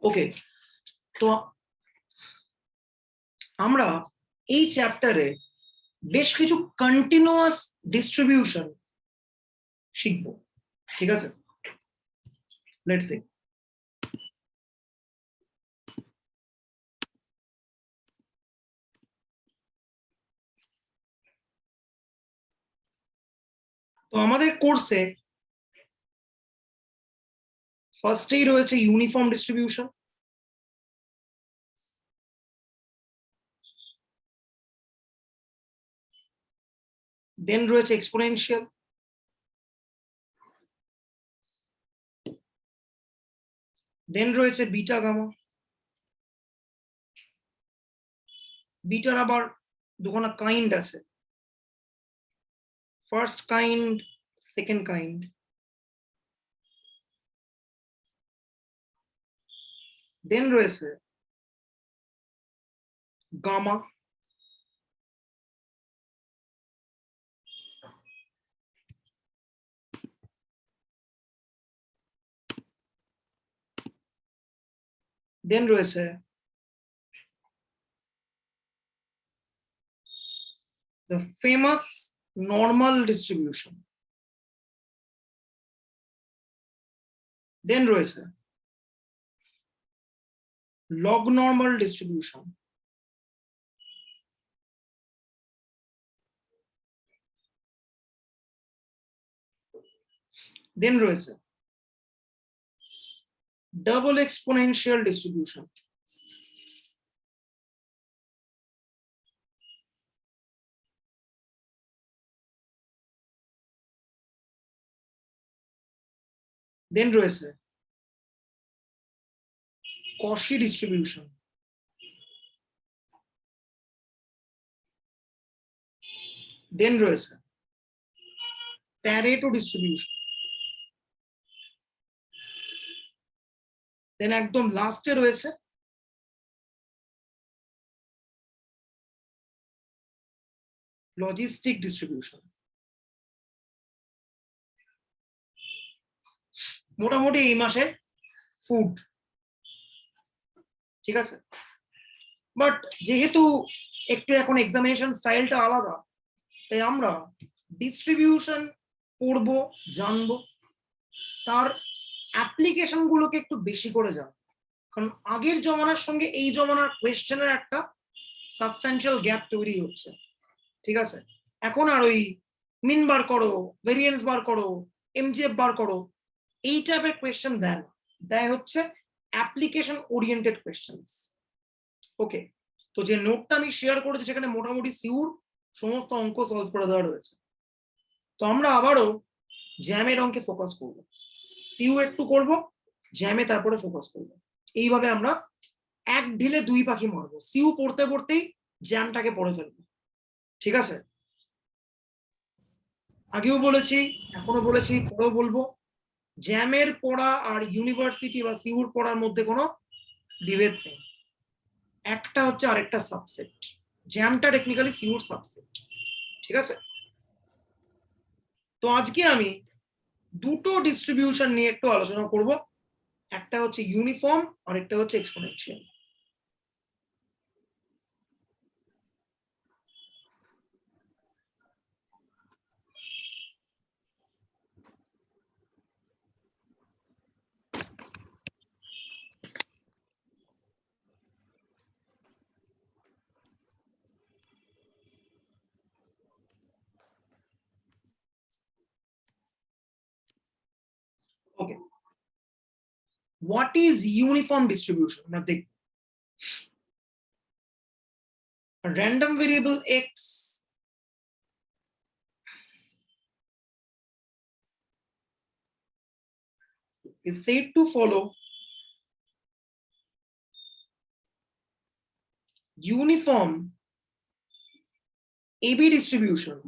ওকে, তো আমরা এই চ্যাপ্টারে বেশ কিছু কন্টিনিউয়াস ডিস্ট্রিবিউশন শিখবো, ঠিক আছে? Let's see. তো আমাদের কোর্সে ফার্স্টেই রয়েছে ইউনিফর্ম ডিস্ট্রিবিউশন, দেন রয়েছে এক্সপোনেনশিয়াল, দেন রয়েছে বিটা গামা। বিটার আবার দুখানা কাইন্ড আছে, ফার্স্ট কাইন্ড, সেকেন্ড কাইন্ড। দেন রয়েছে গামা, দেন রয়েছে the famous normal distribution, দেন রয়েছে log normal distribution, দেন রয়েছে double exponential distribution, দেন রয়েছে Cauchy distribution, দেন রয়েছে Pareto distribution, দেন একদম লাস্টে রয়েছে লজিস্টিক ডিস্ট্রিবিউশন। মোটামুটি এই মাসের ফুড, ঠিক আছে? বাট যেহেতু একটু এখন এক্সামিনেশন স্টাইলটা আলাদা, তাই আমরা ডিস্ট্রিবিউশন পড়বো, জানবো, তার অ্যাপ্লিকেশন গুলোকে একটু বেশি করে জানবো। কারণ আগের জমানার সঙ্গে এই জমানার কোয়েশ্চেনের একটা সাবস্ট্যান্সিয়াল গ্যাপ তৈরি হচ্ছে, ঠিক আছে? এখন আর ওই মিন বার করো, ভেরিয়েন্স বার করো, এমজিএফ বার করো, এই টাইপের কোয়েশ্চেন দেয় না, দেয় হচ্ছে অ্যাপ্লিকেশন ওরিয়েন্টেড কোয়েশ্চেন্স। ওকে, তো যে নোটটা আমি শেয়ার করেছি সেখানে মোটামুটি সিউর সমস্ত অঙ্ক সলভ করে দেওয়া রয়েছে। তো আমরা আবারও জ্যামের অঙ্কে ফোকাস করব, সিউ একটু করব, জ্যামে তারপরে ফোকাস করব। এইভাবে আমরা এক ঢিলে দুই পাখি মারবো, সিউ পড়তে পড়তেই জ্যামটাকে পড়ে ফেলবো, ঠিক আছে? আগেও বলেছি, এখনো বলেছি, পরেও বলবো, জ্যামের পড়া আর ইউনিভার্সিটি বা সিউর পড়ার মধ্যে কোনো বিভেদ নেই, একটা হচ্ছে আরেকটা সাবসেট। জ্যামটা টেকনিক্যালি সিউর সাবসেট, ঠিক আছে? তো আজকে আমি দুটো ডিস্ট্রিবিউশন নিয়ে একটু আলোচনা করব, একটা হচ্ছে ইউনিফর্ম আর একটা হচ্ছে exponential. Okay, what is uniform distribution? আমরা দেখব random variable x is said to follow uniform AB distribution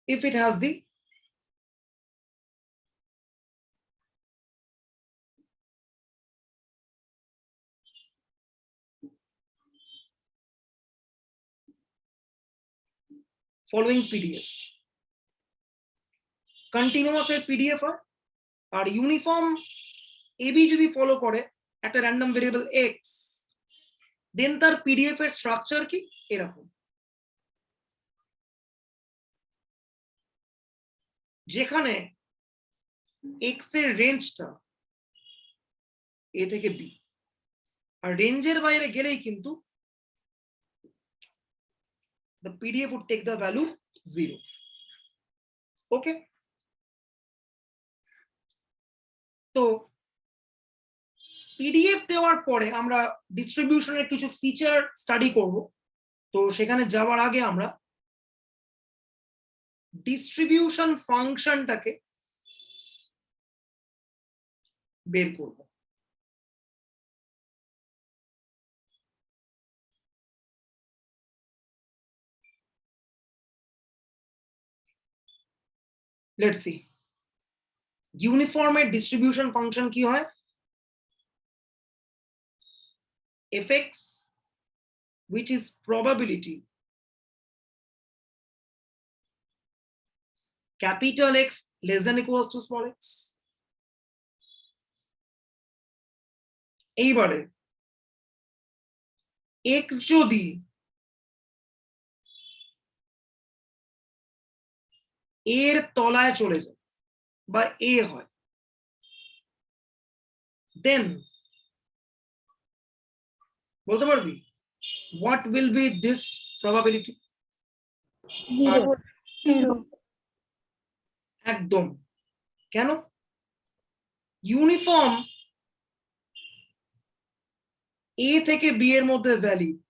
if it has the following PDF. Continuous এর পিডিএফ হয়, আর ইউনিফর্ম এবি যদি ফলো করে একটা র্যান্ডম ভেরিয়েবল এক্স, দেন তার পিডিএফ এর structure কি এরকম, যেখানে এক্স এর রেঞ্জটা এ থেকে বি, আর রেঞ্জের বাইরে গেলেই কিন্তু the PDF would take the value 0. Okay, তো পিডিএফ দেওয়ার পরে আমরা ডিস্ট্রিবিউশনের কিছু ফিচার স্টাডি করব। তো সেখানে যাওয়ার আগে আমরা ডিস্ট্রিবিউশন ফাংশনটাকে বের করব। লেটস সি ইউনিফর্মের ডিস্ট্রিবিউশন ফাংশন কি হয়, fx which is probability capital X less than equals to small x। এইবারে x যদি এর তলায় চলে যায় বা এ হয়, দেন বলতে পারবি what will be this probability? 0 একদম। কেন? ইউনিফর্ম এ থেকে বি এর মধ্যে ভ্যালিড,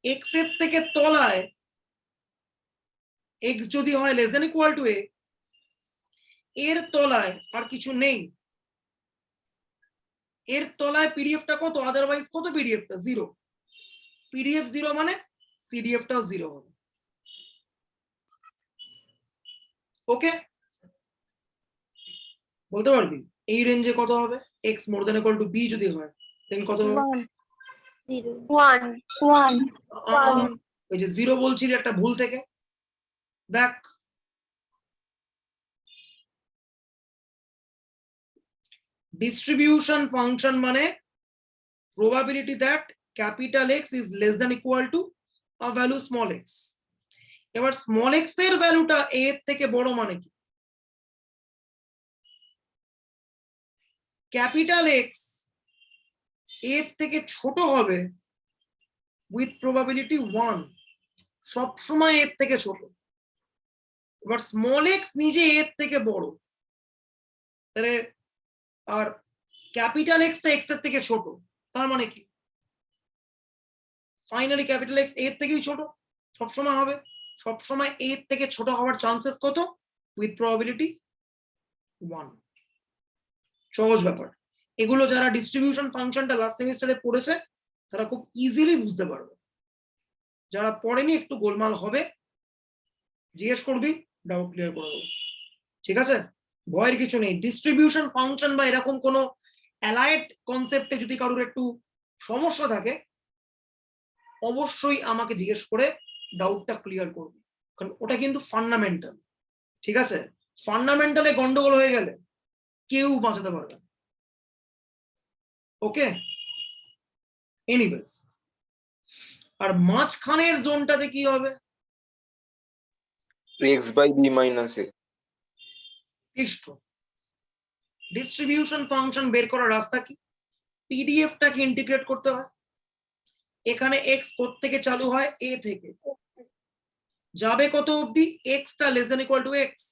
এক্স এর থেকে তলায় এক্স যদি হয় লেস দ্যান ইকুয়াল টু এ, এর তলায় আর কিছু নেই, এর তলায় পিডিএফটা কত, আদারওয়াইজ কত পিডিএফটা 0, পিডিএফ 0 মানে সিডিএফটাও 0 হবে। ওকে, বলতে পারবি এই রেঞ্জে কত হবে, x more than equal to b যদি হয় দেন কত হবে? 1 ওই যে 0 বলছিলি একটা ভুল থেকে, দেখ ডিস্ট্রিবিউশন ফাংশন মানে probability that capital X is less than equal to a value small x। এবার স্মল x এর ভ্যালুটা a এর থেকে বড় মানে কি, ক্যাপিটাল X a এর থেকে ছোট হবে উইথ প্রবাবিলিটি 1, সব সময় এর থেকে ছোট। এবার স্মল x নিজে এর থেকে বড়, তাহলে আর ক্যাপিটাল X টা x এর থেকে ছোট, তার মানে কি ফাইনালি ক্যাপিটাল X এর থেকেই ছোট সবসময় হবে, সবসময় এর থেকে ছোট হওয়ার চান্সেস কত, উইথ প্রবাবিলিটি 1। সহজ ব্যাপার, এগুলো যারা ডিস্ট্রিবিউশন ফাংশনটা লাস্ট সেমিস্টারে পড়েছে তারা খুব ইজিলি বুঝতে পারবে, যারা পড়েনি একটু গোলমাল হবে, জিজ্ঞেস করবি, ডাউট ক্লিয়ার করে দেবো। ঠিক আছে, ভয়ের কিছু নেই। ডিস্ট্রিবিউশন ফাংশন বা এরকম কোনো অ্যালাইড কনসেপ্টে যদি কারোর একটু সমস্যা থাকে অবশ্যই আমাকে জিজ্ঞেস করে ডাউটটা ক্লিয়ার করবি, কারণ ওটা কিন্তু ফান্ডামেন্টাল। ঠিক আছে, ফান্ডামেন্টালে গন্ডগোল হয়ে গেলে কেউ বাঁচাতে পারবে না। ওকে, এনিওয়েজ, আর মাঝখানের জোনটাতে কি হবে, x by b minus a। পৃষ্ঠ। ডিস্ট্রিবিউশন ফাংশন বের করার রাস্তা কি, পিডিএফটাকে ইন্টিগ্রেট করতে হয়। এখানে এক্স থেকে চালু হয় এ থেকে, যাবে কত অবধি, এক্সটা less than equal to x.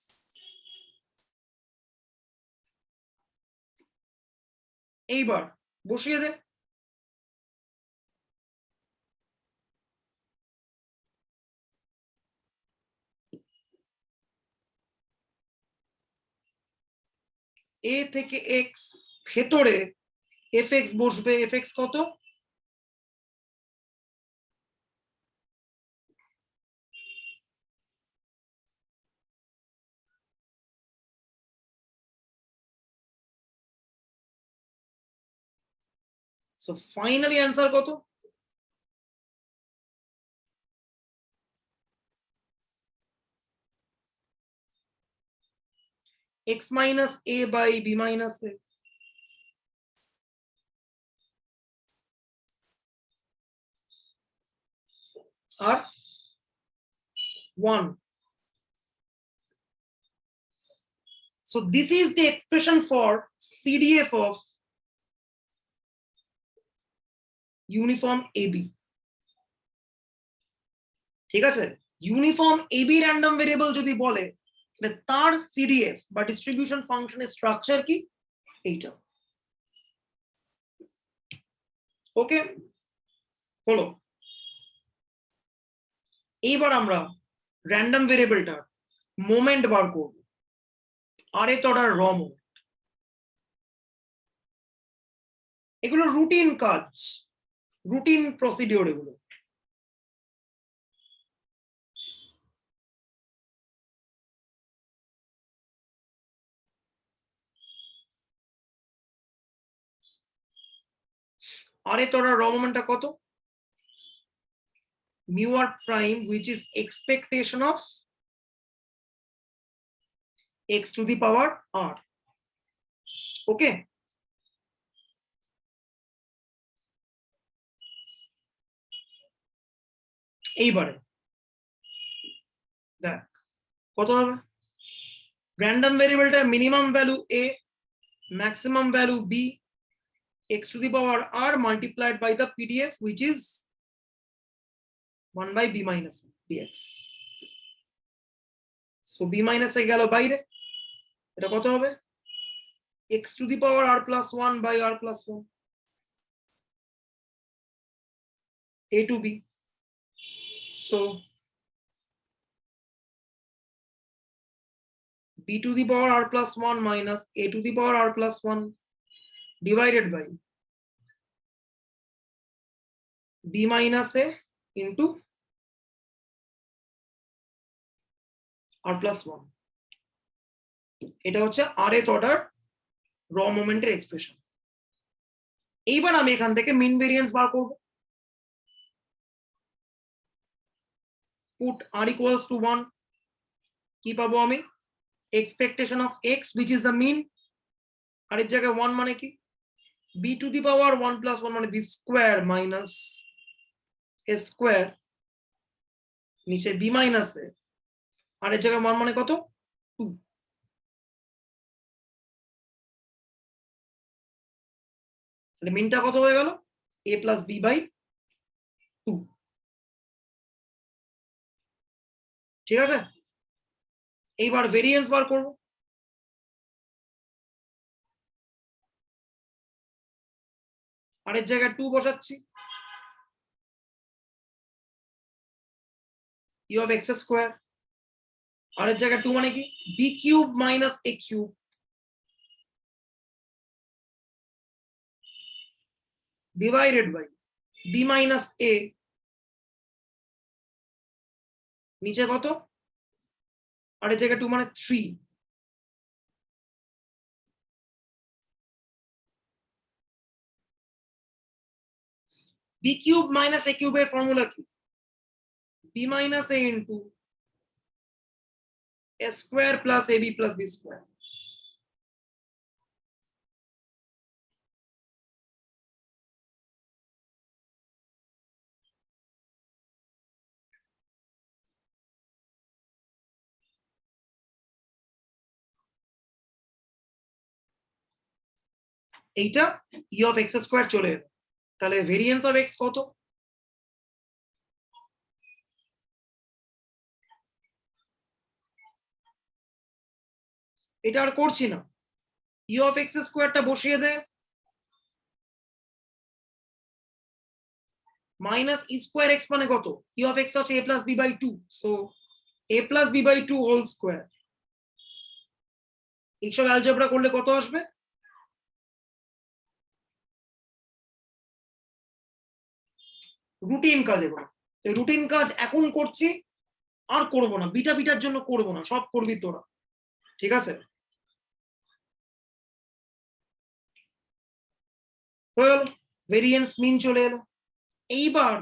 এইবার বসিয়ে দে, এ থেকে এক্স, ভেতরে এফ এক্স বসবে, এফ এক্স কত, সো ফাইনালি অ্যান্সার কত, x minus a by b minus a, আর 1. So this is the expression for CDF of uniform AB. ঠিক আছে, ইউনিফর্ম এবি র্যান্ডম ভেরিয়েবল যদি বলে তার সিডিএফ বা ডিস্ট্রিবিউশন ফাংশনের স্ট্রাকচার কি এইটা। ওকে, হলো। এইবার আমরা র্যান্ডম ভেরিয়েবলটার মোমেন্ট বার করব, আরে অর্ডার র মোমেন্ট। এগুলো রুটিন কাজ, রুটিন প্রসিডিওর এগুলো। আরে অর্ডার র মোমেন্টটা কত? mu r prime, which is expectation of x to the power r. Okay, এইবারে দেখ কত হবে। র্যান্ডম ভেরিয়েবলটার minimum value a, maximum value b, x to the power r multiplied by the PDF, which is 1 by b minus dx. So b minus এ গেল বাইরে, এটা কত হবে? x to the power r plus 1 by r plus 1, a to b. So b to the power r plus 1 minus a to the power r plus 1 divided by b minus a into r plus 1. এটা হচ্ছে rth order র মোমেন্টের expression. এইবার আমি এখান থেকে মিন variance বার করব। Put r equals to 1, কি পাবো আমি? Expectation of x which is the mean, আর এর জায়গায় 1 মানে কি? b to the power 1 plus 1 মানে b square minus a square, নিচে b minus a, আর এর জায়গায় 1 মানে কত? 2। তাহলে মিনটা কত হয়ে গেল? a plus b by 2। ঠিক আছে, এইবার ভেরিয়েন্স বার করব। আর এর জায়গায় 2 বসাচ্ছি, u of x square, আর এর জায়গায় 2 মানে কি? b cube minus a cube divided by b minus a, নিচে কত? আর এর জায়গায় 2 মানে 3, b cube minus a cube এর ফর্মুলা কি? b minus a into a square plus ab plus b square। এইটা e of x square চলে এলো। তাহলে ভেরিয়েন্স অফ x কত? এটা আর করছি না, e of x স্কোয়ারটা বসিয়ে দে, মাইনাস e স্কোয়ার x মানে কত? e of x হচ্ছে a plus b by 2, so a plus b by 2 whole square. এইসব অ্যালজেব্রা করলে কত আসবে? রুটিন কাজ এগুলো, এই রুটিন কাজ এখন করছি, আর করব না, বিটা বিটার জন্য করব না, সব করবি তোরা। ঠিক আছে, হয়ে গেল, ভেরিয়েন্স মিন চলে এলো। এইবার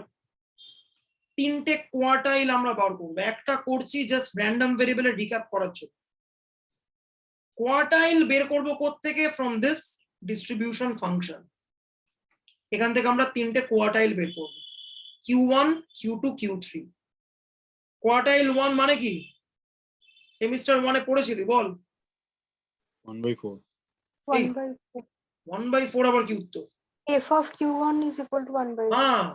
তিনটে কোয়ার্টাইল আমরা বার করবো। একটা করছি জাস্ট র্যান্ডম ভেরিয়েবলের রিক্যাপ করার জন্য, কোয়ার্টাইল বের করব কোত্থেকে? From this distribution function. এখান থেকে আমরা তিনটে কোয়ার্টাইল বের করব, Q1 Q2 Q3। কোয়ার্টাইল 1 মানে কি? সেমিস্টার 1 এ পড়েছিলি, বল। 1/4 1/4 1/4 আবার কি উত্তর? f of q1 is equal to 1/4 হ্যাঁ,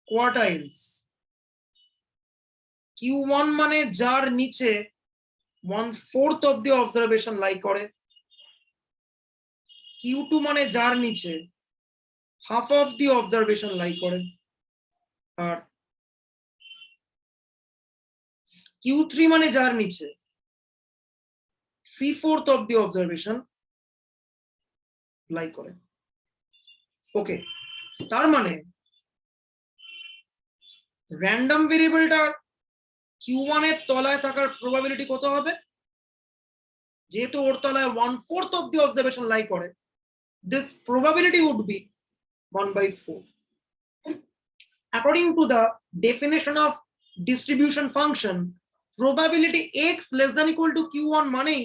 কোয়ার্টাইলস। Q1 মানে যার নিচে 1/4 অফ দি অবজারভেশন লাই করে। Q2 মানে যার নিচে হাফ অফ দি অবজারভেশন লাই করে। আর Q3 মানে যার নিচে 3/4 অফ দি অবজারভেশন লাই করে। ওকে, তার মানে র্যান্ডম ভেরিয়েবলটা Q1 এর তলায় থাকার প্রবাবিলিটি কত হবে? যেহেতু ওর তলায় 1/4 অফ দি অবজারভেশন লাই করে, this probability would be 1/4. According to the definition of distribution function, probability x less than equal to Q1 মানেই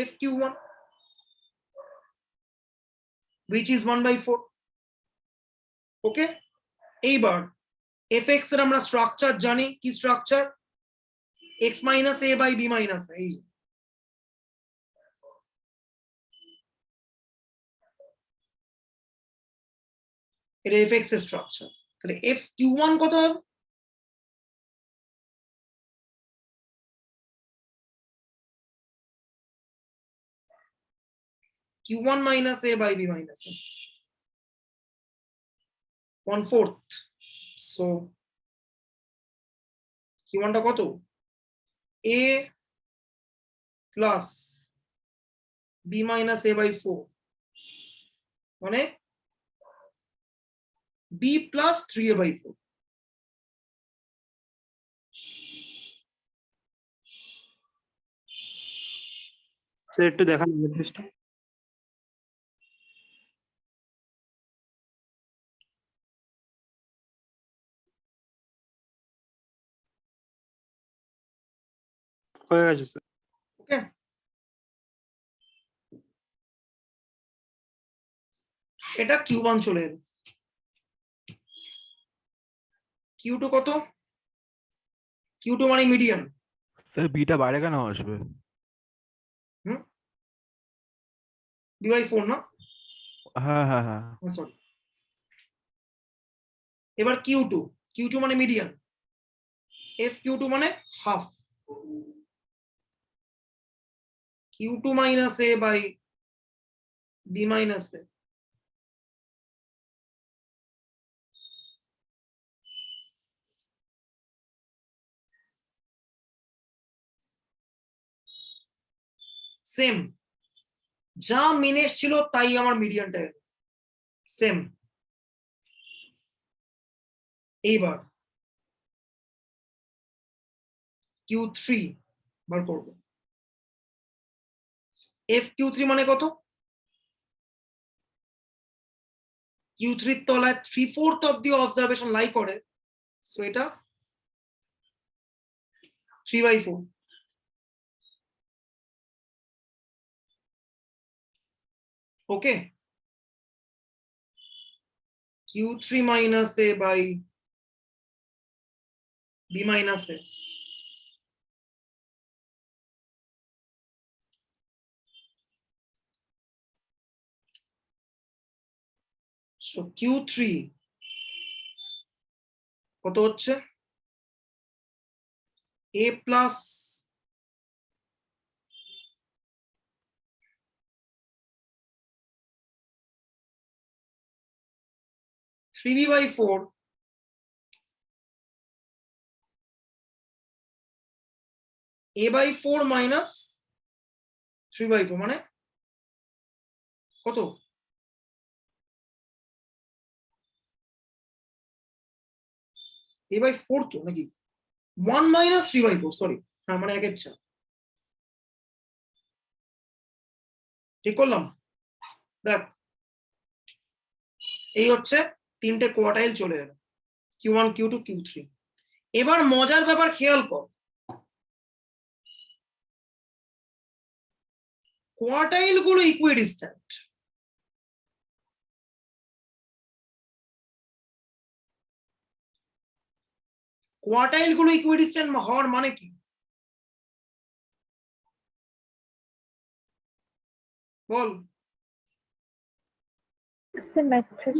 f Q1 which is 1/4. ওকে, এইবার fx এর আমরা স্ট্রাকচার জানি। কি structure? x minus a by b minus a। এই যে এটা fx এর স্ট্রাকচার। তাহলে f Q1 কত হবে? Q1 minus a by b minus a, 1/4। So Q1 টা কত? a plus b minus a by 4 মানে b plus 3a by 4। Sir একটু দেখান এক্সারসাইজটা। হয়ে গেছে স্যার। ওকে, এটা Q1 চলে এলো। Q2 কত? Q2 মানে মিডিয়ান। স্যার বিটা বাইরে কেন আসবে? b/4 না? হ্যাঁ হ্যাঁ হ্যাঁ সরি। এবার Q2, Q2 মানে মিডিয়ান, f Q2 মানে half. Q2 minus a by b minus a। Same, যা মিনেস ছিল তাই আমার মিডিয়ানটা এলো, সেম। এইবার Q3 বার করব। f Q3 মানে কত? Q3 এর তলায় 3/4 অফ দি অবজারভেশন লাই করে, সো এটা 3/4। ওকে, Q3 minus a by b minus a। So Q3 কত হচ্ছে? a plus three b by 4 a by 4 minus 3/4 মানে কত? a by 4 তো নাকি 1 minus 3/4, সরি। হ্যাঁ মানে 1/4। ঠিক করলাম? দেখ, এই হচ্ছে তিনটে কোয়ার্টাইল চলে এলো, Q1 Q2 Q3। এবার মজার ব্যাপার খেয়াল কর, কোয়ার্টাইল গুলো ইকুইডিস্ট্যান্ট। কোয়ার্টাইল গুলো ইকুইডিস্ট্যান্ট হওয়ার মানে কি বল? Symmetric.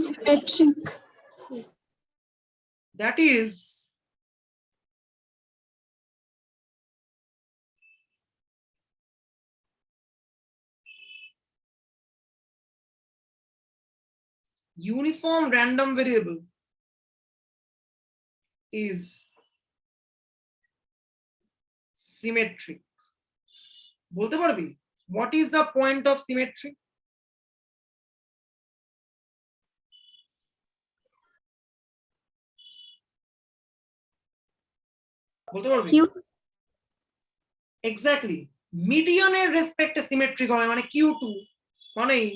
Symmetric. That is uniform random variable is symmetric. বলতে পারবি what is the point of symmetry? বলতে পারবি? Q. এক্স্যাক্টলি, মিডিয়ানের রেসপেক্টে সিমেট্রিক হবে, মানে Q2 মানেই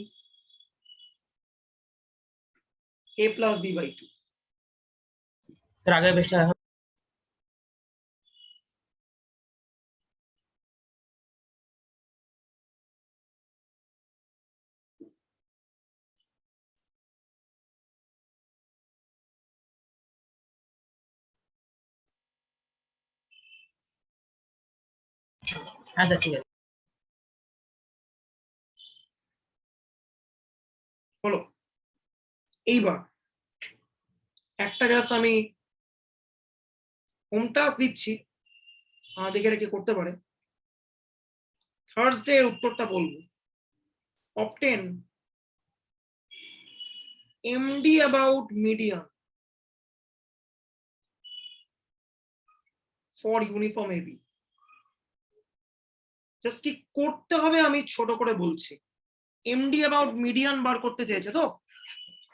a plus b by 2। Sir আগের পেজটা হ্যাঁ স্যার ঠিক আছে। হলো, এইবার একটা জাস্ট আমি হোম টাস্ক দিচ্ছি, দেখে রেখে করতে পারে। থার্সডে এর উত্তরটা বলবো, obtain MD about median for uniform a b. Just কি করতে হবে আমি ছোট করে বলছি। এমডি অ্যাবাউট মিডিয়ান বার করতে চেয়েছে তো,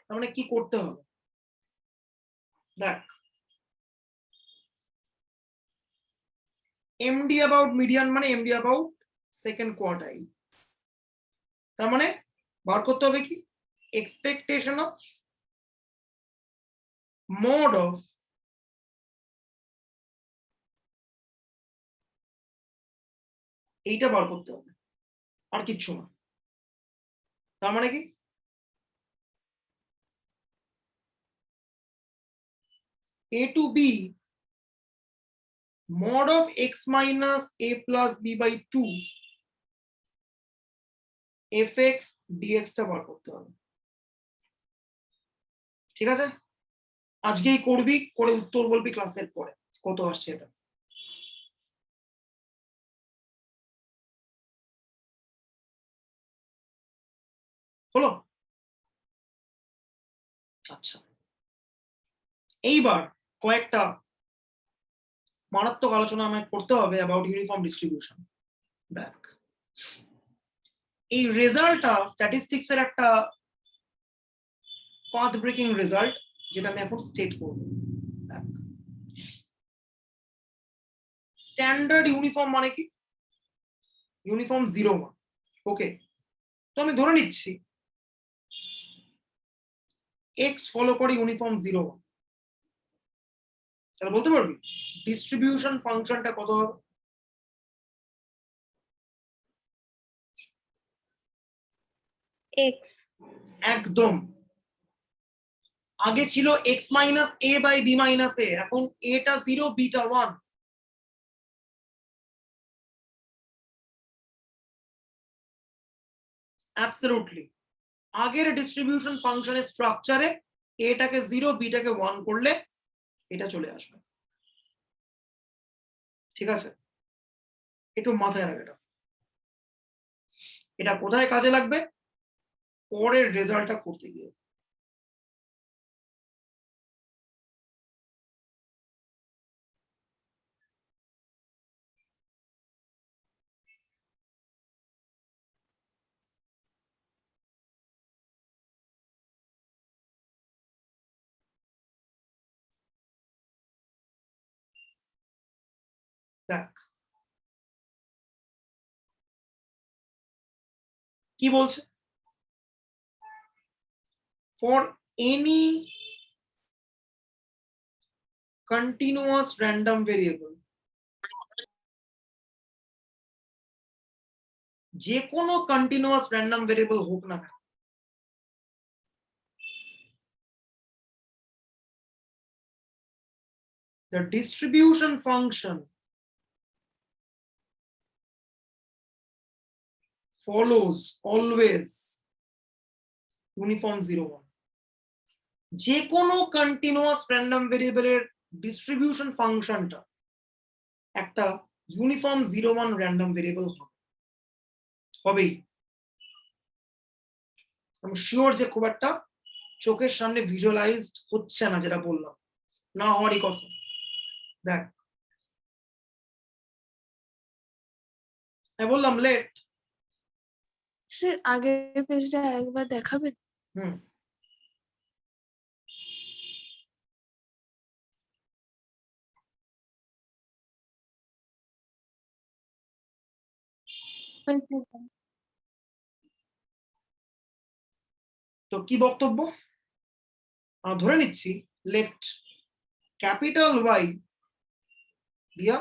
তার মানে কি করতে হবে দেখ, এমডি অ্যাবাউট মিডিয়ান মানে এমডি অ্যাবাউট সেকেন্ড কোয়ার্টাইল। তার মানে বার করতে হবে কি এক্সপেকটেশন অফ মোড অফ এইটা বার করতে হবে, আর কিচ্ছু না। তার মানে কি a to b mod of x minus a plus b by 2 fx dx টা বার করতে হবে। ঠিক আছে, আজকেই করবি, করে উত্তর বলবি ক্লাসের পরে কত আসছে এটা। হলো? আচ্ছা, এইবার কয়েকটা মারাত্মক আলোচনা আমায় করতে হবে অ্যাবাউট ইউনিফর্ম ডিস্ট্রিবিউশন। দেখ, এই রেজাল্টটা স্ট্যাটিস্টিক্স এর একটা পাথ ব্রেকিং রেজাল্ট, যেটা আমি এখন স্টেট করব। স্ট্যান্ডার্ড ইউনিফর্ম মানে কি? ইউনিফর্ম 0 1। ওকে, তো আমি ধরে নিচ্ছি এক্স ফলো করে ইউনিফর্ম 0 1। তাহলে বলতে পারবি ডিস্ট্রিবিউশন ফাংশনটা কত হবে? X. একদম, আগে ছিল x minus a by b minus a, এখন এটা 0 বিটা 1। অ্যাবসলিউটলি, আগের ডিস্ট্রিবিউশন ফাংশনের স্ট্রাকচারে এটাকে 0 বিটাকে 1 করলে এটা চলে আসবে। ঠিক আছে, একটু মাথায় রাখ এটা। এটা কোথায় কাজে লাগবে? পরের রেজাল্টটা করতে গিয়ে। দেখ, কি বলছে? For any continuous random variable, যে কোনো continuous random variable হোক না কেন, the distribution function follows always uniform 0 1. যে কোনো continuous random variable এর distribution ফাংশনটা একটা ইউনিফর্ম 0 1 random variable হবেই। আমি শিওর যে খুব একটা চোখের সামনে ভিজুয়ালাইজড হচ্ছে না যেটা বললাম, না হওয়ারই কথা। দেখ আমি বললাম লেট, স্যার আগের পেজটা একবার দেখাবেন? হুম তো কি বক্তব্য? ধরে নিচ্ছি লেট ক্যাপিটাল ওয়াই দিয়া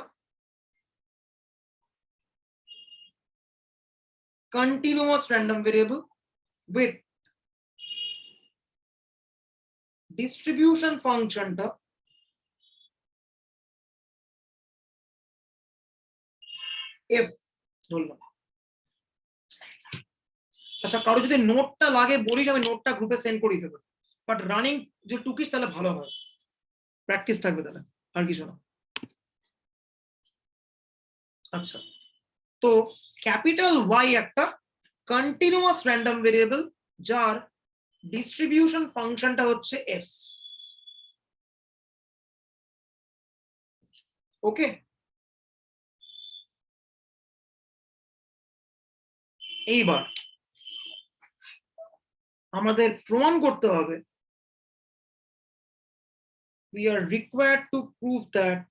continuous random variable with distribution ফাংশনটা f ধরলাম। আচ্ছা কারো যদি নোটটা লাগে বলিস, আমি নোটটা গ্রুপে সেন্ড করে দিতে পারি, বাট রানিং যে টুকিস তাহলে ভালো হয়, প্র্যাকটিস থাকবে তাহলে, আর কিছু না। আচ্ছা তো ক্যাপিটাল ওয়াই একটা কন্টিনিউয়াস র্যান্ডম ভেরিয়েবল যার ডিস্ট্রিবিউশন ফাংশনটা হচ্ছে এফ। ওকে, এইবার আমাদের প্রমাণ করতে হবে, we are required to prove that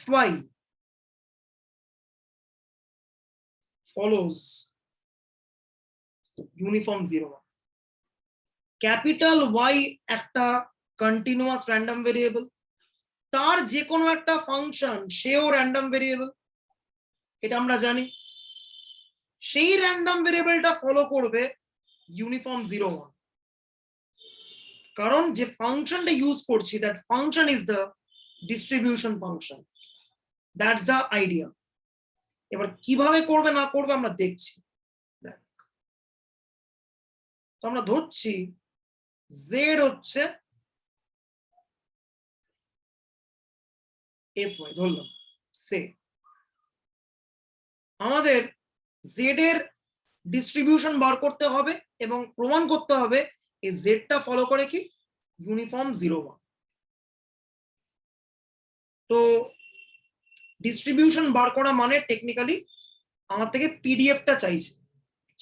fy follows uniform 0 1. Capital Y একটা কন্টিনিউয়াস র্যান্ডম ভেরিয়েবল, তার যে কোনো একটা ফাংশন সেও র্যান্ডম ভেরিয়েবল, এটা আমরা জানি। সেই র্যান্ডম ভেরিয়েবলটা ফলো করবে ইউনিফর্ম 0 1, কারণ যে ফাংশনটা ইউজ করছি that function is the distribution function, that's the idea. এবার কিভাবে করবে না করবে আমরা দেখছি। তো আমরা ধরছি z হচ্ছে fy, ধরলাম সে আমাদের z এর ডিস্ট্রিবিউশন বার করতে হবে এবং প্রমাণ করতে হবে এই জেডটা ফলো করে কি ইউনিফর্ম 0 1। তো ডিস্ট্রিবিউশন বার করা মানে টেকনিক্যালি আমার থেকে পিডিএফটা চাইছে।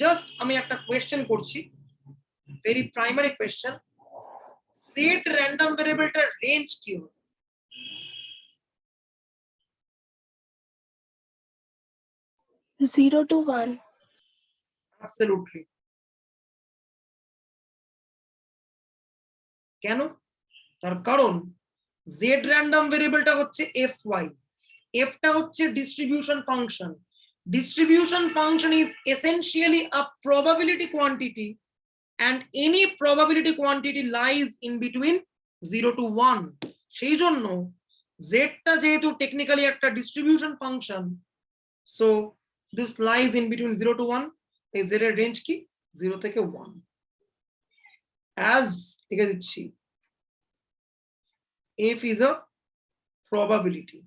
জাস্ট আমি একটা কোয়েশ্চেন করছি, very primary question, set random ভেরিয়েবলটার রেঞ্জ কি হবে? Zero to 1। অ্যাবসলিউটলি। কেন? তার কারণ জেড র্যান্ডম ভেরিয়েবলটা হচ্ছে fy, এফটা হচ্ছে distribution function. Distribution function is essentially a probability quantity and any probability quantity lies in between 0 to 1. সেই জন্য জেডটা যেহেতু টেকনিক্যালি একটা distribution function, so this lies in between 0 to 1। এই জেড এর রেঞ্জ কি 0 থেকে 1। অ্যাজ লিখে দিচ্ছি f is a probability।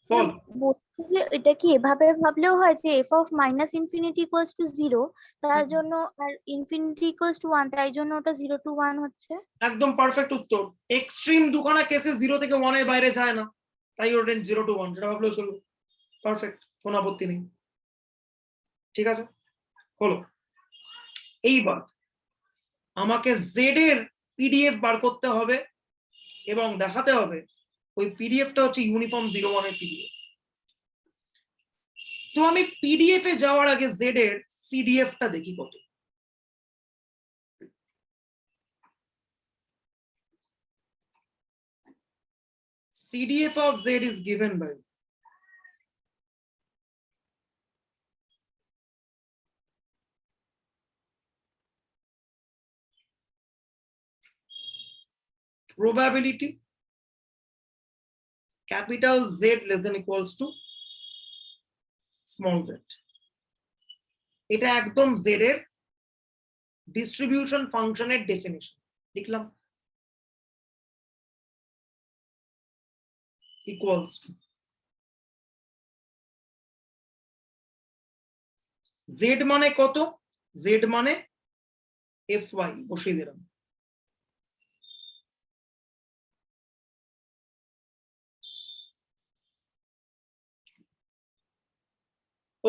Sir বলছি যে এটা কি এভাবে ভাবলেও হয় যে f of minus infinity equals to 0, তার জন্য আর infinity equals to 1, তাই জন্য ওটা 0 to 1 হচ্ছে। একদম পারফেক্ট উত্তর। এক্সট্রিম দুখানা কেসে 0 থেকে 1 এর বাইরে যায় না, তাই ওর রেঞ্জ 0 to 1, যেটা ভাবলেও চলবে। পারফেক্ট, কোনো আপত্তি নেই। ঠিক আছে, হলো। এইবার আমাকে জেড এর পিডিএফ বার করতে হবে এবং দেখাতে হবে ওই পিডিএফটা হচ্ছে ইউনিফর্ম 01 এর পিডিএফ। তো আমি পিডিএফ এ যাওয়ার আগে জেড এর সিডিএফটা দেখি কত। CDF of Z is given by probability capital Z less than equals to small z. এটা একদম Z এর ডিস্ট্রিবিউশন ফাংশনের ডেফিনিশন লিখলাম, ইকুয়ালস টু Z মানে কত, Z মানে fy বসিয়ে দিলাম।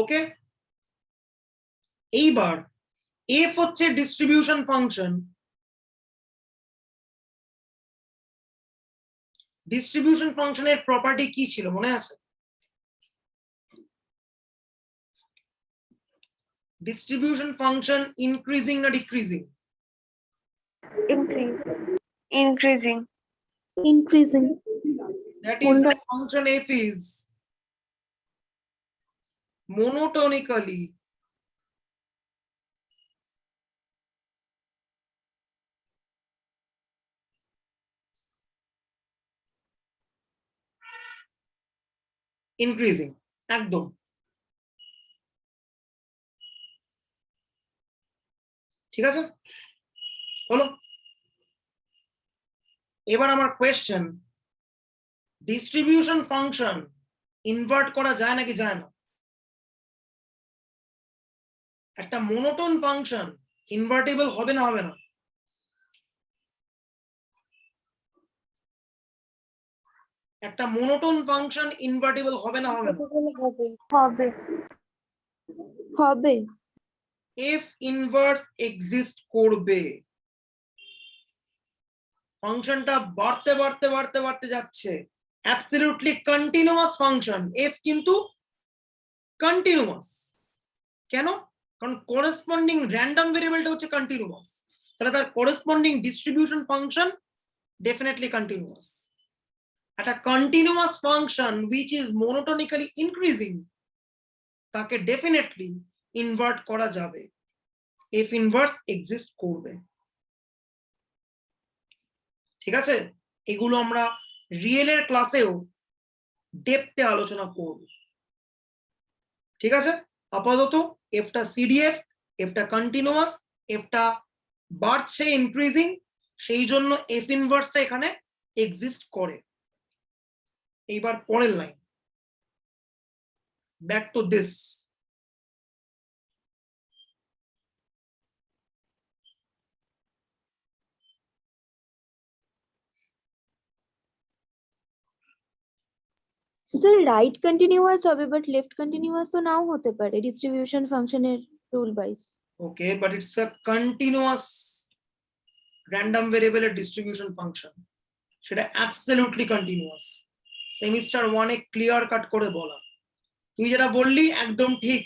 ওকে, এইবার f হচ্ছে ডিস্ট্রিবিউশন ফাংশন। ডিস্ট্রিবিউশন ফাংশনের প্রপার্টি কি ছিল মনে আছে? ডিস্ট্রিবিউশন ফাংশন ইনক্রিজিং না decreasing? Increasing. increasing. That is, the function f is monotonically increasing, একদম। ঠিক আছে, হলো। এবার আমার কোয়েশ্চেন, ডিস্ট্রিবিউশন ফাংশন ইনভার্ট করা যায় নাকি যায় না? একটা মোনোটোন ফাংশন ইনভার্টেবল হবে না হবে না? একটা মোনোটোন ফাংশন ইনভার্টেবল হবে না হবে না? হবে। হবে। এফ ইনভার্স এক্সিস্ট করবে। ফাংশনটা বাড়তে বাড়তে বাড়তে বাড়তে যাচ্ছে, অ্যাবসলিউটলি কন্টিনিউয়াস ফাংশন। এফ কিন্তু কন্টিনিউয়াস। কেন? কারণ করেসপন্ডিং র্যান্ডম ভেরিয়েবলটা হচ্ছে কন্টিনিউয়াস, তাহলে তার corresponding distribution function definitely continuous. একটা continuous function which is monotonically increasing তাকে ডেফিনেটলি ইনভার্ট করা যাবে, এফ ইনভার্স এক্সিস্ট করবে। ঠিক আছে, এগুলো আমরা রিয়েল এর ক্লাসেও ডেপথে আলোচনা করব। ঠিক আছে, আপাতত এফটা সিডিএফ, এফটা কন্টিনিউয়াস, এফটা বাড়ছে ইনক্রিজিং, সেই জন্য এফ ইনভার্সটা এখানে এক্সিস্ট করে। এইবার পরের line, back to this. Sir right continuous হবে বাট লেফট কন্টিনিউয়াস তো নাও হতে পারে ডিস্ট্রিবিউশন ফাংশনের rule wise. Okay, but it's a continuous random ভেরিয়েবলের ডিস্ট্রিবিউশন ফাংশন, সেটা অ্যাবসলিউটলি কন্টিনিউয়াস। সেমিস্টার 1 এ ক্লিয়ার কাট করে বলা। তুই যেটা বললি একদম ঠিক,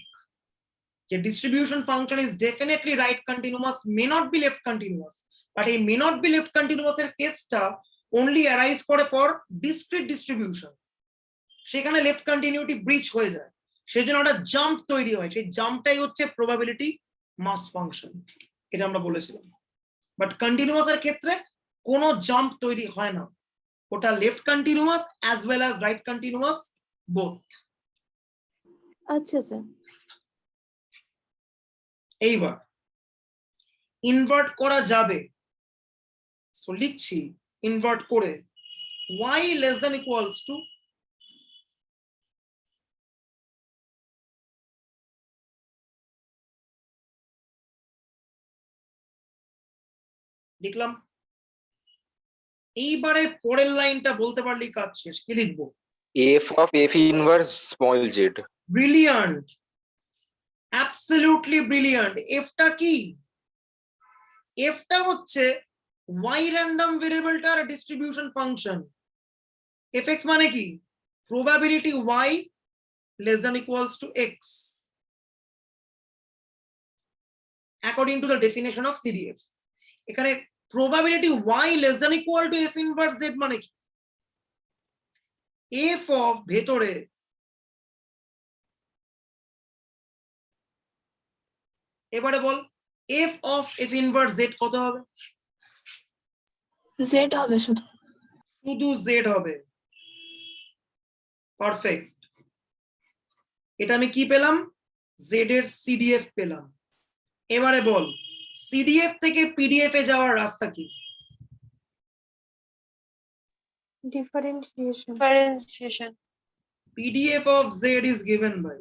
যে distribution function is definitely right continuous, may not be left continuous, but এই may not be left continuous এর কেসটা অনলি অ্যারাইজ করে ফর ডিসক্রিট ডিস্ট্রিবিউশন। সেখানে লেফট কন্টিনিউটি ব্রিচ হয়ে যায়, সেই জন্য একটা জাম্প তৈরি হয়, সেই জাম্পটাই হচ্ছে প্রবাবিলিটি মাস ফাংশন, এটা আমরা বলেছিলাম। বাট কন্টিনিউয়াস এর ক্ষেত্রে কোনো জাম্প তৈরি হয় না, ওটা left continuous as well as right continuous both. আচ্ছা স্যার। এইবার ইনভার্ট করা যাবে, সো লিখছি ইনভার্ট করে y less than equals to লিখলাম। এইবারে পরের লাইনটা বলতে পারলেই কাজ শেষ। কি লিখবো? f of f inverse small z. Brilliant. Absolutely brilliant. এফটা কি? এফটা হচ্ছে y র্যান্ডম ভেরিয়েবলটার ডিস্ট্রিবিউশন ফাংশন। fx মানে কি? Probability y less than equals to x according to the definition of CDF। এখানে probability y less than equal to f inverse z মানে কি? f of ভেতরে এবারে বল f of f inverse z কত হবে? Z হবে শুধু। শুধু z হবে। পারফেক্ট। এটা আমি কি পেলাম? z এর CDF পেলাম। এবারে বল CDF থেকে PDF এ যাওয়ার রাস্তা কি? Differentiation. PDF of z is given by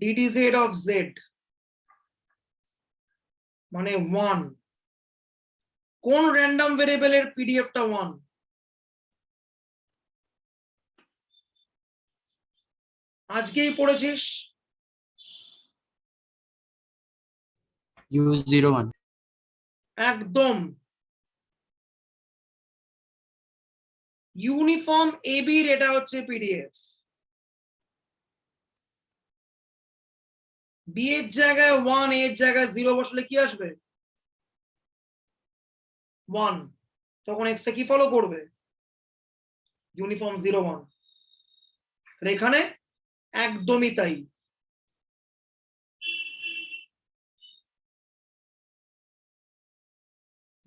ddz of z মানে 1। কোন র্যান্ডম ভেরিয়েবলের পিডিএফটা 1? আজকেই পড়েছিস? U01 একদম। ইউনিফর্ম এবি এর এটা হচ্ছে পিডিএফ। বি এর জায়গায় 1 এর জায়গায় 0 বসলে কি আসবে? 1। তখন এক্স টা কি ফলো করবে? ইউনিফর্ম 01। এখানে একদমই তাই।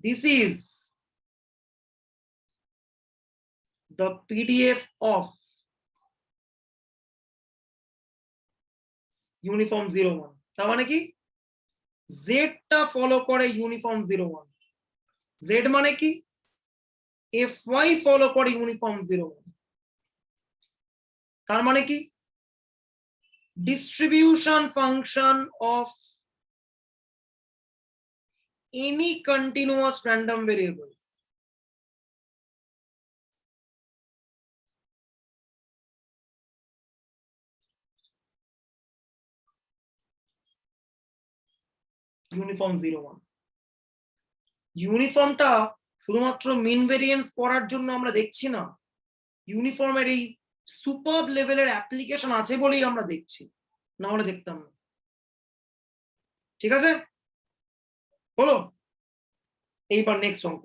This is the PDF of uniform 01। তার মানে কি z টা ফলো করে ইউনিফর্ম 01। z মানে কি? fy ফলো করে ইউনিফর্ম 01। তার মানে কি distribution function of any continuous random variable uniform 01। ইউনিফর্মটা শুধুমাত্র মিন ভেরিয়েন্স পড়ার জন্য আমরা দেখছি না, ইউনিফর্মের এই সুপারব লেভেলের অ্যাপ্লিকেশন আছে বলেই আমরা দেখছি, না হলে দেখতাম না। ঠিক আছে, হলো? এইবার নেক্সট অঙ্ক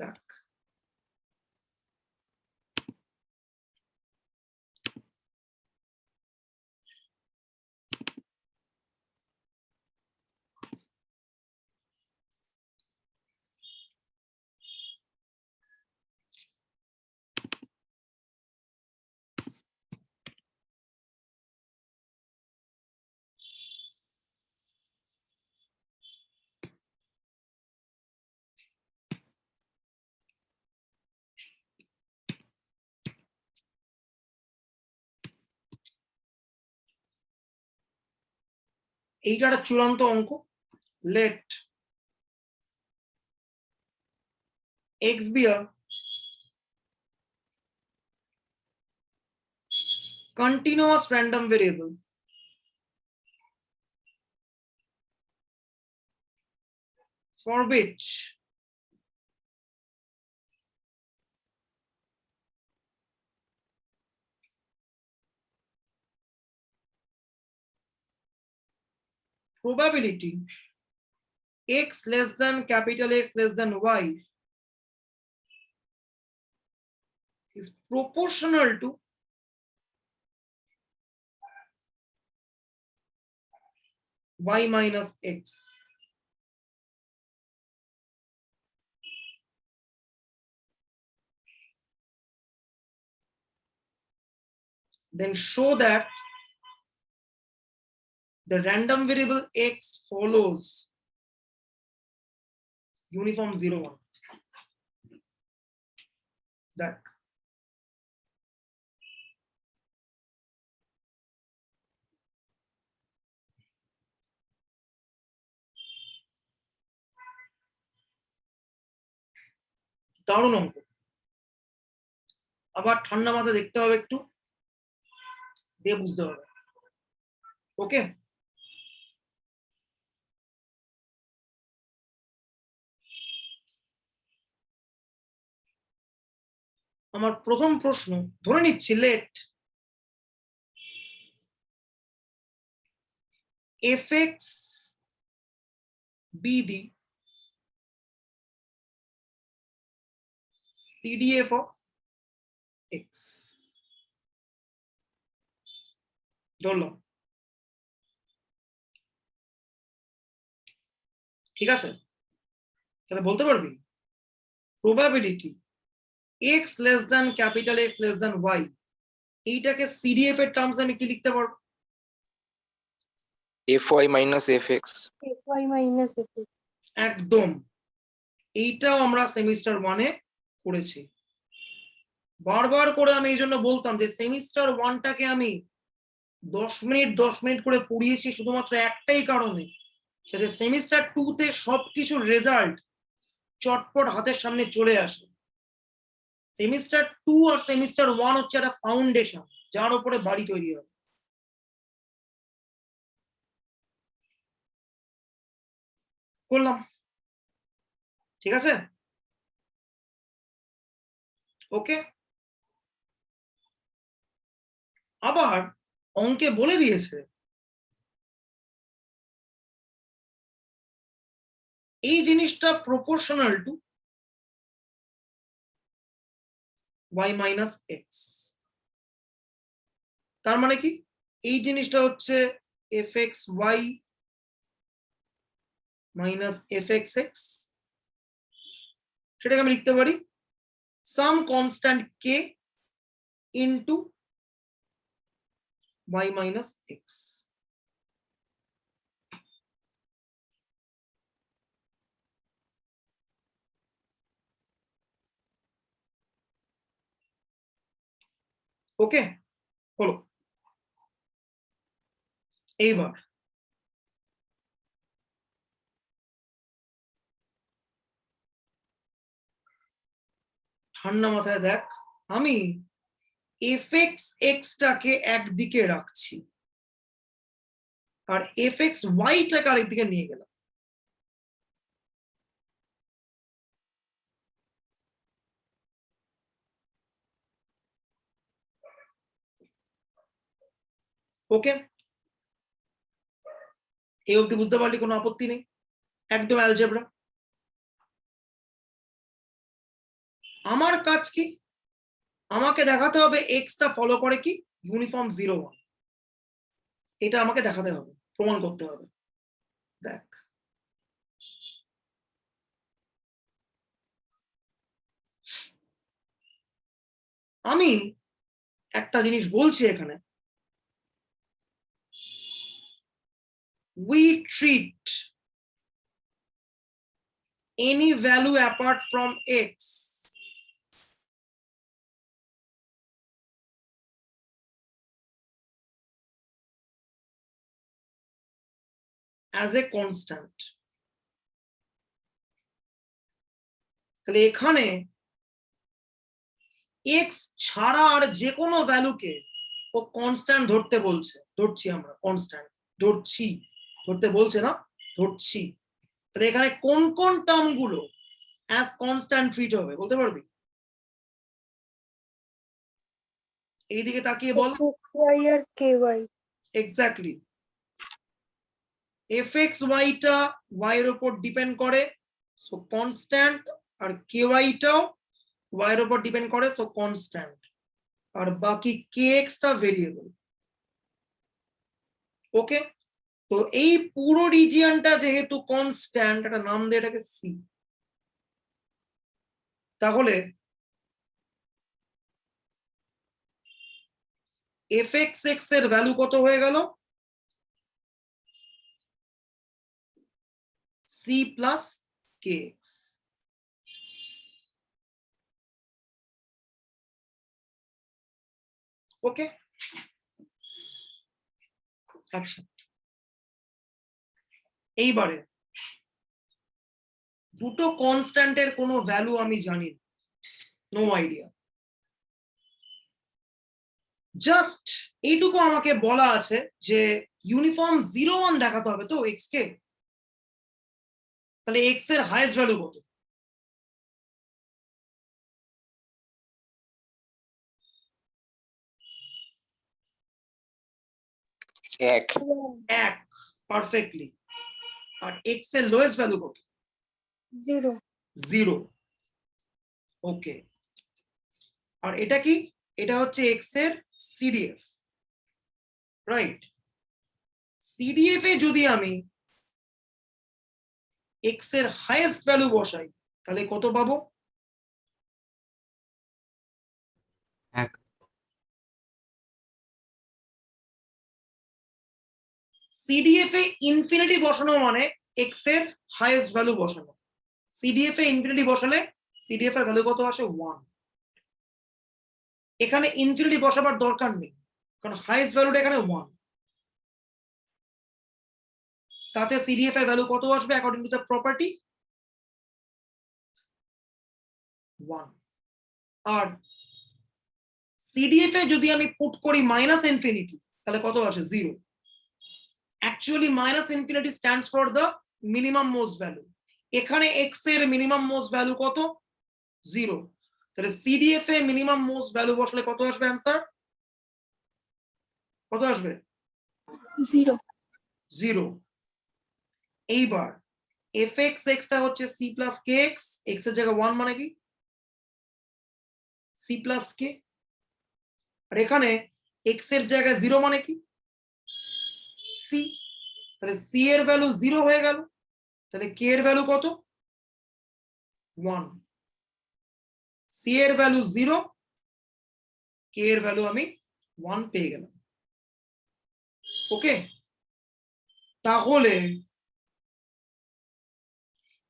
দেখ। এইটা একটা চূড়ান্ত অঙ্ক। Let x be a continuous random variable for which probability x less than capital X less than y is proportional to y minus x. Then show that the random variable x follows uniform 01. That দারুণ অঙ্ক। আবার ঠান্ডা মাথায় দেখতে হবে, একটু দিয়ে বুঝতে হবে। ওকে, আমার প্রথম প্রশ্ন ধরে নিচ্ছি, late fx be the CDF of x। ধরলাম, ঠিক আছে? তাহলে বলতে পারবি probability x less than capital X less than y, এইটাকে CDF এর টার্মস আমি কি লিখতে পারবো? fy minus fx। fy minus fx। একদম, এইটাও আমরা সেমিস্টার 1-এ করেছি। বারবার করে আমি এই জন্য বলতাম যে সেমিস্টার 1টাকে আমি 10 মিনিট করে পড়িয়েছি শুধুমাত্র একটাই কারণে, যাতে সেমিস্টার 2-তে সবকিছুর রেজাল্ট চটপট হাতের সামনে চলে আসে। সেমিস্টার 2 আর সেমিস্টার 1 হচ্ছে একটা ফাউন্ডেশন, যার উপরে বাড়ি তৈরি হবে। করলাম, ঠিক আছে? ওকে, আবার অঙ্কে বলে দিয়েছে এই জিনিসটা proportional to y minus x. তার মানে কি, এই জিনিসটা হচ্ছে fxy মাইনাস fxx, সেটাকে আমি লিখতে পারি some constant k into y minus X. Okay, হলো। এইবার ঠান্ডা মাথায় দেখ, আমি fx টাকে একদিকে রাখছি আর fxy টাকে আরেকদিকে নিয়ে গেলাম। ওকে, এই অবধি বুঝতে পারলি? কোনো আপত্তি নেই? একদম অ্যালজেব্রা। আমার কাজ কি, আমাকে দেখাতে হবে এক্সটা ফলো করে কি ইউনিফর্ম 0-1, এটা আমাকে দেখাতে হবে, প্রমাণ করতে হবে। দেখ, আমি একটা জিনিস বলছি এখানে, we treat any value apart from x as a constant। তাহলে এখানে x ছাড়া আর যে কোনো ভ্যালুকে ও কনস্ট্যান্ট ধরতে বলছে, ধরছি আমরা কনস্ট্যান্ট, ধরছি, ধরতে বলছে না, ধরছি। তাহলে এখানে কোন কোন টার্ম গুলো অ্যাজ কনস্ট্যান্ট ট্রিট হবে বলতে পারবি? এইদিকে তাকিয়ে বল। y আর ky। এক্স্যাক্টলি, fxy টা y এর উপর ডিপেন্ড করে, সো কনস্ট্যান্ট, আর ky টাও y এর উপর ডিপেন্ড করে, সো কনস্ট্যান্ট, আর বাকি kx টা ভেরিয়েবল। ওকে, তো এই পুরো রিজিয়নটা যেহেতু কনস্ট্যান্ট, একটা নাম দিয়ে এটাকে সি, তাহলে fxx এর ভ্যালু কত হয়ে গেল? c plus kx। ওকে, আচ্ছা, এইবারে দুটো কনস্ট্যান্টের কোনো ভ্যালু আমি জানি না, নো আইডিয়া। জাস্ট এইটুকু আমাকে বলা আছে যে ইউনিফর্ম 0 1 দেখাতে হবে তো এক্স কে, তাহলে এক্স এর হাইয়েস্ট ভ্যালু কত? এক। 1 পারফেক্টলি। আর এক্স এর লোয়েস্ট ভ্যালু কত? 0 0। ওকে, আর এটা কি? এটা হচ্ছে এক্স এর সিডিএফ, রাইট? সিডিএফ এ যদি আমি এক্স এর হাইয়েস্ট ভ্যালু বসাই তাহলে কত পাবো? 1 সিডিএফ এ ইনফিনিটি বসানো মানে এক্স এর হাইয়েস্ট ভ্যালু বসানো। সিডিএফ এ ইনফিনিটি বসালে সিডিএফ এর ভ্যালু কত আসে? 1। এখানে ইনফিনিটি বসাবার দরকার নেই, কারণ হাইয়েস্ট ভ্যালুটা এখানে 1। তাতে সিডিএফ এর ভ্যালু কত আসবে অ্যাকর্ডিং টু দ্য প্রপার্টি? 1। আর সিডিএফ এ যদি আমি পুট করি মাইনাস ইনফিনিটি তাহলে কত আসে? 0। Actually minus infinity stands for the minimum most value. এখানে এক্স এর মিনিমাম মোস্ট ভ্যালু কত? 0। তাহলে সিডিএফ এ মিনিমাম মোস্ট ভ্যালু বসলে কত আসবে অ্যান্সার? কত আসবে? 0 0। এইবার এফ এক্স এক্সটা হচ্ছে সি প্লাস কে এক্স, এক্স এর জায়গায় 1 মানে কি? সি প্লাস কে। আর এখানে এক্স এর জায়গায় 0 মানে কি? সি। তাহলে সি এর ভ্যালু 0 হয়ে গেল, তাহলে কে এর ভ্যালু কত? 1। সি এর ভ্যালু 0, কে এর ভ্যালু আমি 1 পেয়ে গেলাম। ওকে, তাহলে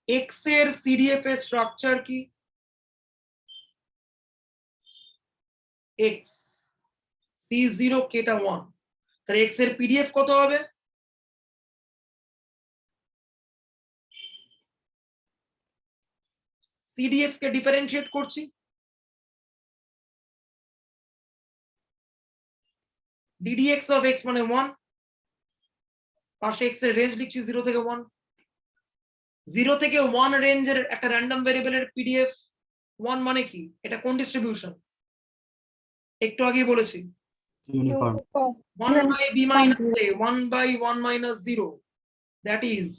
এক্স এর সিডিএফ এর স্ট্রাকচার কি? এক্স সি 0 কেটা 1, তাহলে এক্স এর পিডিএফ কত হবে? সিডিএফ কে ডিফারেন্সিয়েট করছি, ডিডিএক্স অফ এক্স মানে 1, পাশে এক্স এর রেঞ্জ লিখছি 0 থেকে 1। 0 থেকে 1 রেঞ্জের একটা র্যান্ডম ভেরিয়েবলের পিডিএফ 1 মানে কি? এটা কোন ডিস্ট্রিবিউশন? একটু আগেই বলেছি, uniform. 1 by b minus a, 1 by 1 minus 0, that is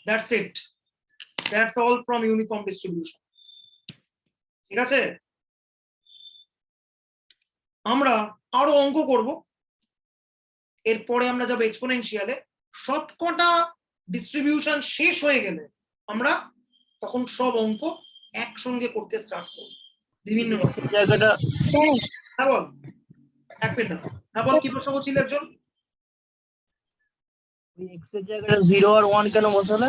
that's it, that's all from uniform distribution। ঠিক আছে, আমরা আরো অঙ্ক করব, এরপরে আমরা যাব এক্সপোনেনশিয়ালে। সবকটা ডিস্ট্রিবিউশন শেষ হয়ে গেলে আমরা তখন সব অঙ্ক একসঙ্গে করতে স্টার্ট করব বিভিন্ন রকম জায়গাটা হ্যাঁ বল, এক মিনিট না, হ্যাঁ বল, কি প্রশ্ন করছিল একজন? এক্স এর জায়গাটা 0 আর 1 কেন বসালে?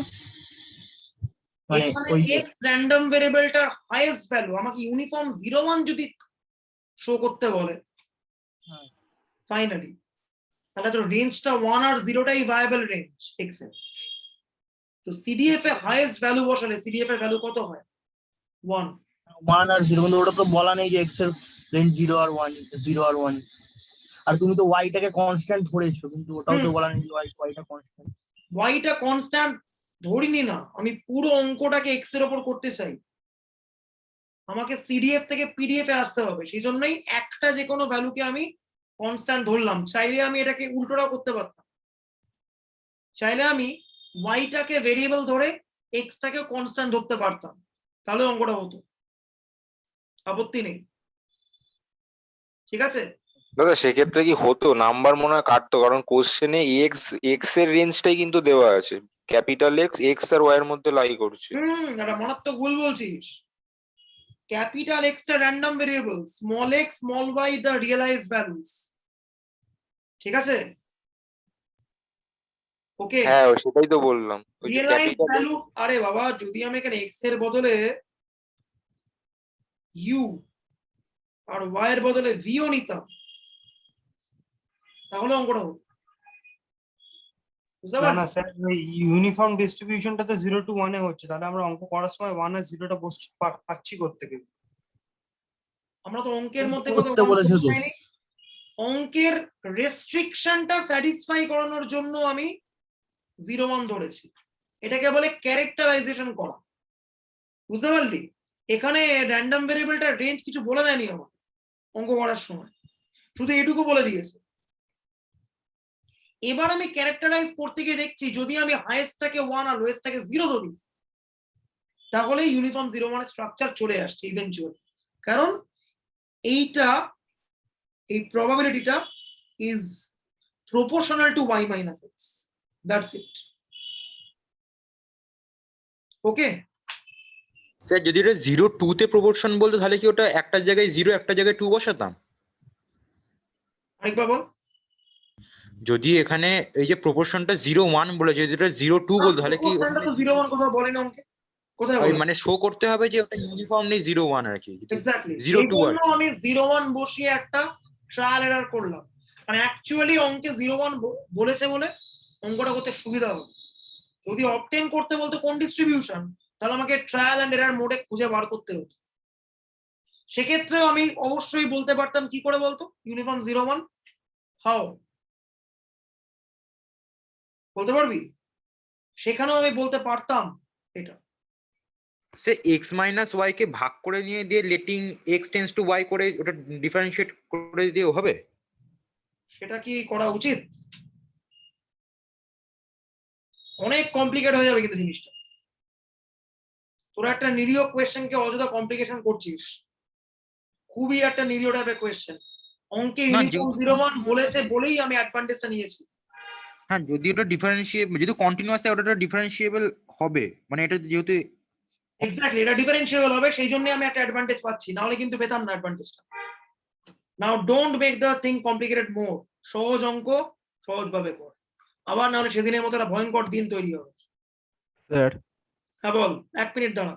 মানে এখানে ওই এক্স র্যান্ডম ভেরিয়েবলটার হাইয়েস্ট ভ্যালু আমাকে ইউনিফর্ম 0 1 যদি শো করতে বলে ফাইনালি, তাহলে তো রেঞ্জটা 1 আর 0টাই ভায়াবল রেঞ্জ এক্স এর। তো সিডিএফ এ হাইয়েস্ট ভ্যালু বসালে সিডিএফ এর ভ্যালু কত হয়? 1। 1 আর 0, কিন্তু ওটা তো বলা নেই যে এক্স এর রেঞ্জ 0 আর 1, 0 আর 1। আর তুমি তো ওয়াইটাকে কনস্ট্যান্ট ধরেছো, কিন্তু ওটাও তো বলা নেই যে ওয়াইটা কনস্ট্যান্ট। ওয়াইটা কনস্ট্যান্ট ধরিনি না, আমি পুরো অঙ্কটাকে এক্স এর উপর করতে চাই, আমাকে সিডিএফ থেকে পিডিএফ এ আসতে হবে, সেই জন্যই একটা যে কোনো ভ্যালুকে আমি কনস্ট্যান্ট ধরলাম। চাইলে আমি এটাকে উল্টোটাও করতে পারতাম, চাইলে আমি ওয়াইটাকে ভেরিয়েবল ধরে এক্সটাকে কনস্ট্যান্ট ধরতে পারতাম, তাহলে অঙ্কটা হতো, আপত্তি নেই। ঠিক আছে দাদা, সেক্ষেত্রে কি হতো? নাম্বার মনে হয় কাটতো, কারণ কোশ্চেনে এক্স এর রেঞ্জটাই কিন্তু দেওয়া আছে, ক্যাপিটাল এক্স আর ওয়াই এর মধ্যে লাই করছে। এটা মারাত্মক ভুল বলছিস। ক্যাপিটাল এক্সটা random variable, small x small y the realised values. ঠিক আছে, ওকে, হ্যাঁ সেটাই তো বললাম, ওই যে রিয়েলাইজড ক্যাপিটাল। ভ্যালু। আরে বাবা, যদি আমি এখানে এক্স এর বদলে ইউ আর ওয়াই এর বদলে ভিও নিতাম তাহলে অঙ্কটা হতো। বুঝতে না পারলি? না স্যার ওই ইউনিফর্ম ডিস্ট্রিবিউশনটা তো 0 to 1 এ হচ্ছে, তাহলে আমরা অঙ্ক করার সময় 1 আর 0টা পাচ্ছি কোত্থেকে? আমরা তো অঙ্কের মধ্যে করতে কোথাও বলেছে তো। অঙ্কের রেস্ট্রিকশনটা স্যাটিসফাই করানোর জন্য আমি 0 1 ধরেছি। এটাকে বলে ক্যারেক্টারাইজেশন করা। বুঝতে পারলি? এখানে র্যান্ডম ভেরিয়েবলটার রেঞ্জ কিছু বলে দেয়নি আমার অঙ্ক করার সময়, শুধু এটুকু বলে দিয়েছে। এবার আমি ক্যারেক্টারাইজ করতে গিয়ে দেখছি যদি আমি হাইয়েস্টটাকে 1 আর লোয়েস্টটাকে 0 ধরি, তাহলে ইউনিফর্ম 0 1 স্ট্রাকচার চলে আসছে ইভেনচুয়ালি। কারণ এইটা, এই প্রবাবিলিটিটা is proportional to y minus x. That's it. Okay, sir যদি এটা 0 2 তে প্রপোর্শন বলতো তাহলে কি ওটা একটার জায়গায় 0 একটার জায়গায় 2 বসাতাম? আরেকবার বল। যদি এখানে এই যে প্রপোর্শনটা 0 1 বলেছে, যদি এটা 0 2 বলতো তাহলে কি প্রপোর্শনটা তো 0 1 কোথাও বলে না অঙ্কে, কোথায় ওই বলে? মানে শো করতে হবে যে ওটা ইউনিফর্ম নেই 0 1 আর কি, এক্স্যাক্টলি 0 2 আর জন্য আমি 0 1 বসিয়ে একটা ট্রায়াল এরর করলাম। মানে অ্যাকচুয়ালি অঙ্কে 0 1 বলেছে বলে অঙ্কটা করতে সুবিধা হবে। যদি অবটেন করতে বলতো কোন ডিস্ট্রিবিউশন, তাহলে আমাকে ট্রায়াল এন্ড এরর মোডে খুঁজে বার করতে হতো। সেক্ষেত্রেও আমি অবশ্যই বলতে পারতাম কি করে বলতো ইউনিফর্ম 0 1 হাউ, বলতে পারবি? সেখানেও আমি বলতে পারতাম এটা। সে x মাইনাস y কে ভাগ করে নিয়ে দিয়ে letting x tends to y করে ওটা ডিফারেন্সিয়েট করে দিয়ে হবে? সেটা কি করা উচিত? অনেক কমপ্লিকেট হয়ে যাবে কিন্তু জিনিসটা। তোরা একটা নিরীহ কোয়েশ্চেনকে অযথা কমপ্লিকেশন করছিস। খুবই একটা নিরীহ টাইপের কোয়েশ্চেন। অঙ্কে না, ইউনিফর্ম 0 1 বলেছে বলেই আমি অ্যাডভান্টেজটা নিয়েছি। হ্যাঁ, যদি ওটা ডিফারেন্সিয়েবল, যদি কন্টিনিউয়াস থাকে ওটা ডিফারেন্সিয়েবল হবে, মানে এটা যেহেতু এক্স্যাক্টলি এটা ডিফারেন্সিয়েবল হবে, সেই জন্য আমি একটা অ্যাডভান্টেজ পাচ্ছি, নাহলে কিন্তু পেতাম না অ্যাডভান্টেজটা। Now don't make the thing complicated more. সহজ অঙ্ক সহজভাবে কর, আবার নাহলে সেদিনের মতো একটা ভয়ঙ্কর দিন তৈরি হবে। স্যার হ্যাঁ বল, 1 মিনিট দাঁড়া।